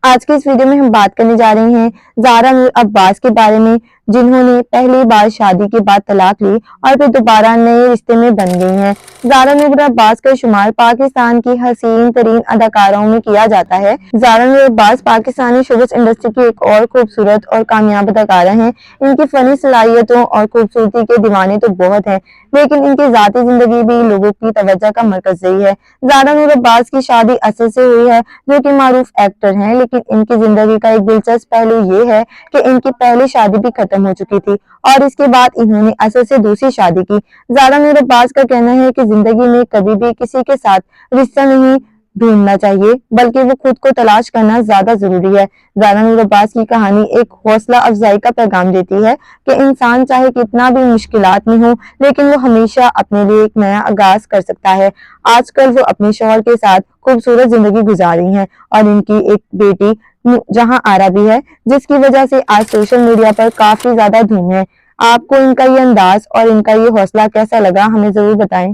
آج کی اس ویڈیو میں ہم بات کرنے جا رہے ہیں زارا نور عباس کے بارے میں، جنہوں نے پہلی بار شادی کے بعد طلاق لی اور پھر دوبارہ نئے رشتے میں بن گئی ہیں۔ زارا نور عباس کا شمار پاکستان کی حسین ترین اداکاروں میں کیا جاتا ہے۔ زارا نور عباس پاکستانی شوبز انڈسٹری کی ایک اور خوبصورت اور کامیاب اداکارہ ہیں۔ ان کی فنی صلاحیتوں اور خوبصورتی کے دیوانے تو بہت ہیں، لیکن ان کی ذاتی زندگی بھی لوگوں کی توجہ کا مرکز رہی ہے۔ زارا نور عباس کی شادی اسد سے ہوئی ہے، جو کہ معروف ایکٹر ہیں، لیکن ان کی زندگی کا ایک دلچسپ پہلو یہ ہے کہ ان کی پہلی شادی بھی ختم ہو چکی تھی اور اس کے بعد انہوں نے اسد سے دوسری شادی کی۔ زارا نور عباس کا کہنا ہے کہ زندگی میں کبھی بھی کسی کے ساتھ رشتہ نہیں ڈھونڈنا چاہیے، بلکہ وہ خود کو تلاش کرنا زیادہ ضروری ہے۔ زارا نور عباس کی کہانی ایک حوصلہ افزائی کا پیغام دیتی ہے کہ انسان چاہے کتنا بھی مشکلات میں ہو، لیکن وہ ہمیشہ اپنے لیے ایک نیا آغاز کر سکتا ہے۔ آج کل وہ اپنے شوہر کے ساتھ خوبصورت زندگی گزار رہی ہیں اور ان کی ایک بیٹی جہاں آرا بھی ہے، جس کی وجہ سے آج سوشل میڈیا پر کافی زیادہ دھوم ہے۔ آپ کو ان کا یہ انداز اور ان کا یہ حوصلہ کیسا لگا، ہمیں ضرور بتائیں۔